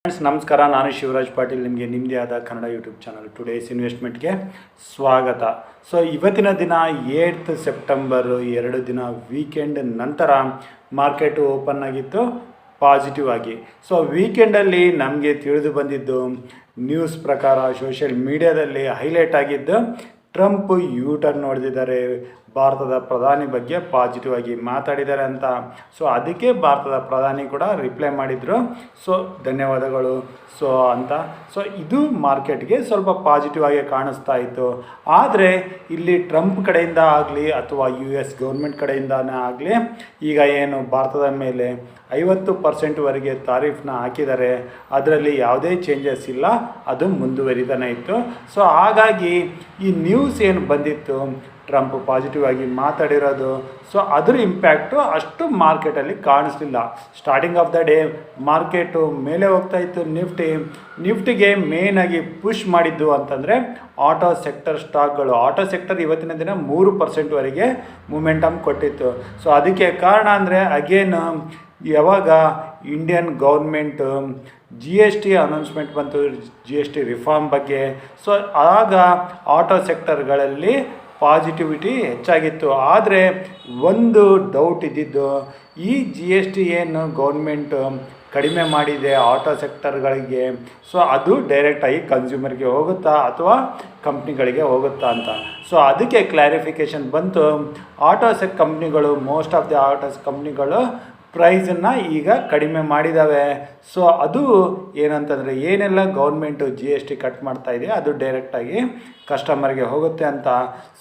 Friends ನಮಸ್ಕಾರ, ನಾನು ಶಿವರಾಜ್ ಪಾಟೀಲ್. ನಿಮಗೆ ನಿಮ್ಮದೇ ಆದ ಕನ್ನಡ ಯೂಟ್ಯೂಬ್ ಚಾನಲ್ ಟುಡೇಸ್ ಇನ್ವೆಸ್ಟ್ಮೆಂಟ್ಗೆ ಸ್ವಾಗತ. ಸೊ ಇವತ್ತಿನ ದಿನ 8 ಸೆಪ್ಟೆಂಬರ್, 2 ದಿನ ವೀಕೆಂಡ್ ನಂತರ ಮಾರ್ಕೆಟು ಓಪನ್ ಆಗಿತ್ತು ಪಾಸಿಟಿವ್ ಆಗಿ. ಸೊ ವೀಕೆಂಡಲ್ಲಿ ನಮಗೆ ತಿಳಿದು ಬಂದಿದ್ದು ನ್ಯೂಸ್ ಪ್ರಕಾರ ಸೋಷಿಯಲ್ ಮೀಡಿಯಾದಲ್ಲಿ ಹೈಲೈಟ್ ಆಗಿದ್ದು ಟ್ರಂಪ್ ಟರ್ನ್ ನೋಡಿದ್ದಾರೆ, ಭಾರತದ ಪ್ರಧಾನಿ ಬಗ್ಗೆ ಪಾಸಿಟಿವ್ ಆಗಿ ಮಾತಾಡಿದ್ದಾರೆ ಅಂತ. ಸೊ ಅದಕ್ಕೆ ಭಾರತದ ಪ್ರಧಾನಿ ಕೂಡ ರಿಪ್ಲೈ ಮಾಡಿದರು, ಸೊ ಧನ್ಯವಾದಗಳು ಅಂತ. ಸೊ ಇದು ಮಾರ್ಕೆಟ್ಗೆ ಸ್ವಲ್ಪ ಪಾಸಿಟಿವ್ ಆಗಿ ಕಾಣಿಸ್ತಾ ಇತ್ತು. ಆದರೆ ಇಲ್ಲಿ ಟ್ರಂಪ್ ಕಡೆಯಿಂದ ಆಗಲಿ ಅಥವಾ US ಗೌರ್ಮೆಂಟ್ ಕಡೆಯಿಂದನೇ ಆಗಲಿ, ಈಗ ಏನು ಭಾರತದ ಮೇಲೆ 50% ತಾರೀಫ್ನ ಹಾಕಿದ್ದಾರೆ, ಅದರಲ್ಲಿ ಯಾವುದೇ ಚೇಂಜಸ್ ಇಲ್ಲ, ಅದು ಮುಂದುವರಿತಾನೆ ಇತ್ತು. ಸೊ ಹಾಗಾಗಿ ಈ ನ್ಯೂಸ್ ಏನು ಬಂದಿತ್ತು, ಟ್ರಂಪ್ ಪಾಸಿಟಿವ್ ಆಗಿ ಮಾತಾಡಿರೋದು, ಸೊ ಅದರ ಇಂಪ್ಯಾಕ್ಟು ಅಷ್ಟು ಮಾರ್ಕೆಟಲ್ಲಿ ಕಾಣಿಸ್ಲಿಲ್ಲ. Starting of the day market ಮೇಲೆ ಹೋಗ್ತಾ ಇತ್ತು. ನಿಫ್ಟಿಗೆ ಮೇಯ್ನಾಗಿ ಪುಷ್ ಮಾಡಿದ್ದು ಅಂತಂದರೆ ಆಟೋ ಸೆಕ್ಟರ್ ಸ್ಟಾಕ್ಗಳು. ಆಟೋ ಸೆಕ್ಟರ್ ಇವತ್ತಿನ ದಿನ 3% ಮೂಮೆಂಟಮ್ ಕೊಟ್ಟಿತ್ತು. ಸೊ ಅದಕ್ಕೆ ಕಾರಣ ಅಂದರೆ ಅಗೇನ್ ಯಾವಾಗ ಇಂಡಿಯನ್ ಗೌರ್ಮೆಂಟ್ GST ಅನೌನ್ಸ್ಮೆಂಟ್ ಬಂತು, GST ರಿಫಾರ್ಮ್ ಬಗ್ಗೆ, ಸೊ ಆಗ ಆಟೋ ಸೆಕ್ಟರ್ಗಳಲ್ಲಿ ಪಾಸಿಟಿವಿಟಿ ಹೆಚ್ಚಾಗಿತ್ತು. ಆದರೆ ಒಂದು ಡೌಟ್ ಇದ್ದಿದ್ದು, ಈ GST ಏನು ಗೌರ್ಮೆಂಟ್ ಕಡಿಮೆ ಮಾಡಿದೆ ಆಟೋ ಸೆಕ್ಟರ್ಗಳಿಗೆ, ಸೊ ಅದು ಡೈರೆಕ್ಟಾಗಿ ಕನ್ಸ್ಯೂಮರ್ಗೆ ಹೋಗುತ್ತಾ ಅಥವಾ ಕಂಪ್ನಿಗಳಿಗೆ ಹೋಗುತ್ತಾ ಅಂತ. ಸೊ ಅದಕ್ಕೆ ಕ್ಲಾರಿಫಿಕೇಷನ್ ಬಂತು. ಕಂಪ್ನಿಗಳು, ಮೋಸ್ಟ್ ಆಫ್ ದಿ ಆಟೋಸ್ ಕಂಪ್ನಿಗಳು ಪ್ರೈಸನ್ನು ಈಗ ಕಡಿಮೆ ಮಾಡಿದ್ದಾವೆ. ಸೊ ಅದು ಏನಂತಂದರೆ ಏನೆಲ್ಲ ಗೌರ್ಮೆಂಟು GST ಕಟ್ ಮಾಡ್ತಾ ಇದೆ ಅದು ಡೈರೆಕ್ಟಾಗಿ ಕಸ್ಟಮರ್ಗೆ ಹೋಗುತ್ತೆ ಅಂತ.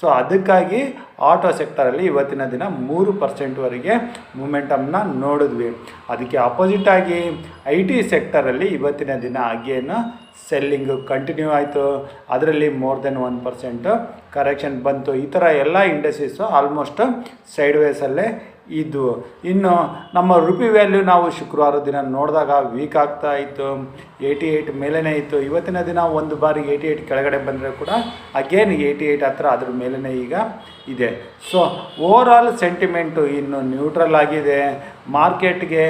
ಸೊ ಅದಕ್ಕಾಗಿ ಆಟೋ ಸೆಕ್ಟರಲ್ಲಿ ಇವತ್ತಿನ ದಿನ 3% ಮೂಮೆಂಟಮ್ನ ನೋಡಿದ್ವಿ. ಅದಕ್ಕೆ ಅಪೋಸಿಟಾಗಿ IT ಸೆಕ್ಟರಲ್ಲಿ ಇವತ್ತಿನ ದಿನ ಅಗೇನು ಸೆಲ್ಲಿಂಗು ಕಂಟಿನ್ಯೂ ಆಯಿತು. ಅದರಲ್ಲಿ ಮೋರ್ ದೆನ್ 1% ಕರೆಕ್ಷನ್ ಬಂತು. ಈ ಥರ ಎಲ್ಲ ಇಂಡಸ್ಟ್ರೀಸು ಆಲ್ಮೋಸ್ಟ್ ಸೈಡ್ ವೇಸಲ್ಲೇ ಇದು. ಇನ್ನು ನಮ್ಮ ರುಪಿ ವ್ಯಾಲ್ಯೂ ನಾವು ಶುಕ್ರವಾರ ದಿನ ನೋಡಿದಾಗ ವೀಕ್ ಆಗ್ತಾ ಇತ್ತು, 88 ಮೇಲೇ ಇತ್ತು. ಇವತ್ತಿನ ದಿನ ಒಂದು ಬಾರಿ 88 ಕೆಳಗಡೆ ಬಂದರೆ ಕೂಡ ಅಗೇನ್ 88 ಹತ್ರ ಅದ್ರ ಮೇಲೇ ಈಗ ಇದೆ. ಸೊ ಓವರಾಲ್ ಸೆಂಟಿಮೆಂಟು ಇನ್ನು ನ್ಯೂಟ್ರಲ್ ಆಗಿದೆ. ಮಾರ್ಕೆಟ್ಗೆ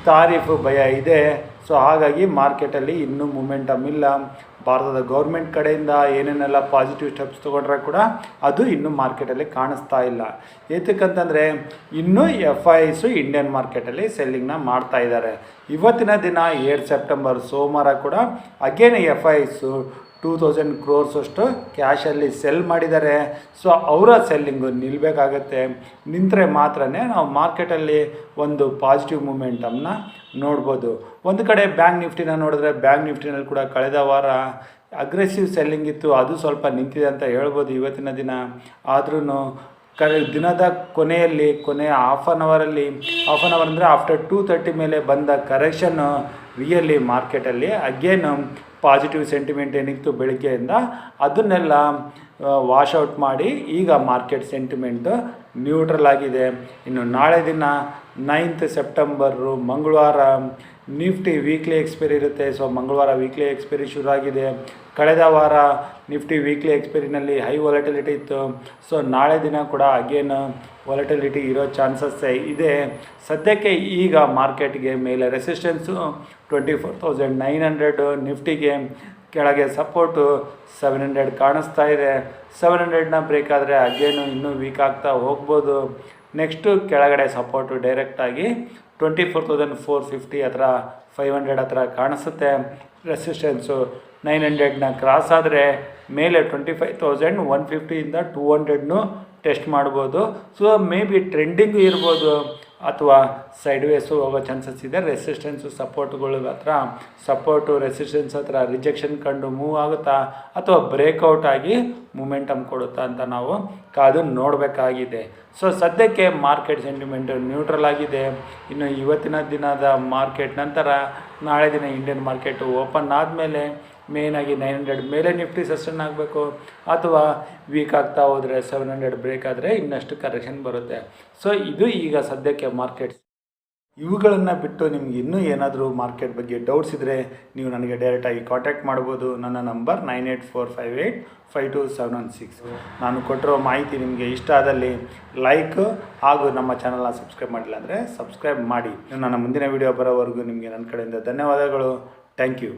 ತಾರೀಫು ಭಯ ಇದೆ. ಸೊ ಹಾಗಾಗಿ ಮಾರ್ಕೆಟಲ್ಲಿ ಇನ್ನೂ ಮೂಮೆಂಟಮ್ ಇಲ್ಲ. ಭಾರತದ ಗೌರ್ಮೆಂಟ್ ಕಡೆಯಿಂದ ಏನೇನೆಲ್ಲ ಪಾಸಿಟಿವ್ ಸ್ಟೆಪ್ಸ್ ತೊಗೊಂಡ್ರೆ ಕೂಡ ಅದು ಇನ್ನೂ ಮಾರ್ಕೆಟಲ್ಲಿ ಕಾಣಿಸ್ತಾ ಇಲ್ಲ. ಏತಕ್ಕಂತಂದರೆ ಇನ್ನೂ FIs ಇಂಡಿಯನ್ ಮಾರ್ಕೆಟಲ್ಲಿ ಸೆಲ್ಲಿಂಗ್ನ ಮಾಡ್ತಾ ಇದ್ದಾರೆ. ಇವತ್ತಿನ ದಿನ 8 ಸೆಪ್ಟೆಂಬರ್ ಸೋಮವಾರ ಕೂಡ ಅಗೇನ್ FIs 2000 crores ಅಷ್ಟು ಕ್ಯಾಶಲ್ಲಿ ಸೆಲ್ ಮಾಡಿದ್ದಾರೆ. ಸೊ ಅವರ ಸೆಲ್ಲಿಂಗು ನಿಲ್ಲಬೇಕಾಗತ್ತೆ. ನಿಂತರೆ ಮಾತ್ರ ನಾವು ಮಾರ್ಕೆಟಲ್ಲಿ ಒಂದು ಪಾಸಿಟಿವ್ ಮೂಮೆಂಟಮ್ನ ನೋಡ್ಬೋದು. ಒಂದು ಕಡೆ ಬ್ಯಾಂಕ್ ನಿಫ್ಟಿನ ನೋಡಿದ್ರೆ, ಬ್ಯಾಂಕ್ ನಿಫ್ಟಿನಲ್ಲಿ ಕೂಡ ಕಳೆದ ವಾರ ಅಗ್ರೆಸಿವ್ ಸೆಲ್ಲಿಂಗ್ ಇತ್ತು, ಅದು ಸ್ವಲ್ಪ ನಿಂತಿದೆ ಅಂತ ಹೇಳ್ಬೋದು ಇವತ್ತಿನ ದಿನ. ಆದ್ರೂ ದಿನದ ಕೊನೆಯ ಹಾಫ್ ಆನ್ ಅವರ್ ಅಂದರೆ ಆಫ್ಟರ್ 2:30 ಮೇಲೆ ಬಂದ ಕರೆಕ್ಷನ್ನು ರಿಯಲಿ ಮಾರ್ಕೆಟಲ್ಲಿ ಅಗೇನು ಪಾಸಿಟಿವ್ ಸೆಂಟಿಮೆಂಟ್ ಏನಿತ್ತು ಬೆಳಗ್ಗೆಯಿಂದ ಅದನ್ನೆಲ್ಲ ವಾಶೌಟ್ ಮಾಡಿ ಈಗ ಮಾರ್ಕೆಟ್ ಸೆಂಟಿಮೆಂಟು ನ್ಯೂಟ್ರಲ್ ಆಗಿದೆ. ಇನ್ನು ನಾಳೆ ದಿನ 9 ಸೆಪ್ಟೆಂಬರು ಮಂಗಳವಾರ ನಿಫ್ಟಿ ವೀಕ್ಲಿ ಎಕ್ಸ್ಪೈರಿ ಇರುತ್ತೆ. ಸೊ ಮಂಗಳವಾರ ವೀಕ್ಲಿ ಎಕ್ಸ್ಪೈರಿ ಶುರು ಆಗಿದೆ. ಕಳೆದ ವಾರ ನಿಫ್ಟಿ ವೀಕ್ಲಿ ಎಕ್ಸ್ಪೈರಿನಲ್ಲಿ ಹೈ ವಾಲಟಿಲಿಟಿ ಇತ್ತು. ಸೊ ನಾಳೆ ದಿನ ಕೂಡ ಅಗೇನ್ ವಾಲಟಿಲಿಟಿ ಇರೋ ಚಾನ್ಸಸ್ ಇದೆ. ಸದ್ಯಕ್ಕೆ ಈಗ ಮಾರ್ಕೆಟ್ಗೆ ಮೇಲೆ ರೆಸಿಸ್ಟೆನ್ಸು 24,900, ನಿಫ್ಟಿಗೆ ಕೆಳಗೆ ಸಪೋರ್ಟು 700 ಕಾಣಿಸ್ತಾ ಇದೆ. 700ನ ಬ್ರೇಕ್ ಆದರೆ ಅಗೇನು ಇನ್ನೂ ವೀಕ್ ಆಗ್ತಾ ಹೋಗ್ಬೋದು. ನೆಕ್ಸ್ಟು ಕೆಳಗಡೆ ಸಪೋರ್ಟು ಡೈರೆಕ್ಟಾಗಿ 24,450 ಹತ್ರ 500 ಹತ್ರ ಕಾಣಿಸುತ್ತೆ. ರೆಸಿಸ್ಟೆನ್ಸು 900ನ ಕ್ರಾಸ್ ಆದರೆ ಮೇಲೆ 25,150ಇಂದ 200ನೂ ಟೆಸ್ಟ್ ಮಾಡ್ಬೋದು. ಸೊ ಮೇ ಬಿ ಟ್ರೆಂಡಿಂಗು ಇರ್ಬೋದು ಅಥವಾ ಸೈಡ್ ವೇಸು ಹೋಗೋ ಚಾನ್ಸಸ್ ಇದೆ. ರೆಸಿಸ್ಟೆನ್ಸು ಸಪೋರ್ಟು ರೆಸಿಸ್ಟೆನ್ಸ್ ಹತ್ರ ರಿಜೆಕ್ಷನ್ ಕಂಡು ಮೂವ್ ಆಗುತ್ತಾ ಅಥವಾ ಬ್ರೇಕ್ಔಟ್ ಆಗಿ ಮೂಮೆಂಟಮ್ ಕೊಡುತ್ತಾ ಅಂತ ನಾವು ಕಾದು ನೋಡಬೇಕಾಗಿದೆ. ಸೊ ಸದ್ಯಕ್ಕೆ ಮಾರ್ಕೆಟ್ ಸೆಂಟಿಮೆಂಟು ನ್ಯೂಟ್ರಲ್ ಆಗಿದೆ. ಇನ್ನು ಇವತ್ತಿನ ದಿನದ ಮಾರ್ಕೆಟ್ ನಂತರ ನಾಳೆ ದಿನ ಇಂಡಿಯನ್ ಮಾರ್ಕೆಟು ಓಪನ್ ಆದಮೇಲೆ ಮೇಯ್ನಾಗಿ 900 ಮೇಲೆ ನಿಫ್ಟಿ ಸಸ್ಟೇನ್ ಆಗಬೇಕು, ಅಥವಾ ವೀಕ್ ಆಗ್ತಾ ಹೋದರೆ 700 ಬ್ರೇಕ್ ಆದರೆ ಇನ್ನಷ್ಟು ಕರೆಕ್ಷನ್ ಬರುತ್ತೆ. ಸೊ ಇದು ಈಗ ಸದ್ಯಕ್ಕೆ ಮಾರ್ಕೆಟ್ಸ್. ಇವುಗಳನ್ನು ಬಿಟ್ಟು ನಿಮ್ಗೆ ಇನ್ನೂ ಏನಾದರೂ ಮಾರ್ಕೆಟ್ ಬಗ್ಗೆ ಡೌಟ್ಸ್ ಇದ್ದರೆ ನೀವು ನನಗೆ ಡೈರೆಕ್ಟಾಗಿ ಕಾಂಟ್ಯಾಕ್ಟ್ ಮಾಡ್ಬೋದು. ನನ್ನ ನಂಬರ್ 9845852716. ನಾನು ಕೊಟ್ಟಿರೋ ಮಾಹಿತಿ ನಿಮಗೆ ಇಷ್ಟ ಆದಲ್ಲಿ ಲೈಕ್ ಹಾಗೂ ನಮ್ಮ ಚಾನಲ್ನ ಸಬ್ಸ್ಕ್ರೈಬ್ ಮಾಡಿಲ್ಲ ಅಂದರೆ ಸಬ್ಸ್ಕ್ರೈಬ್ ಮಾಡಿ. ನನ್ನ ಮುಂದಿನ ವಿಡಿಯೋ ಬರೋವರೆಗೂ ನಿಮಗೆ ನನ್ನ ಕಡೆಯಿಂದ ಧನ್ಯವಾದಗಳು. Thank you.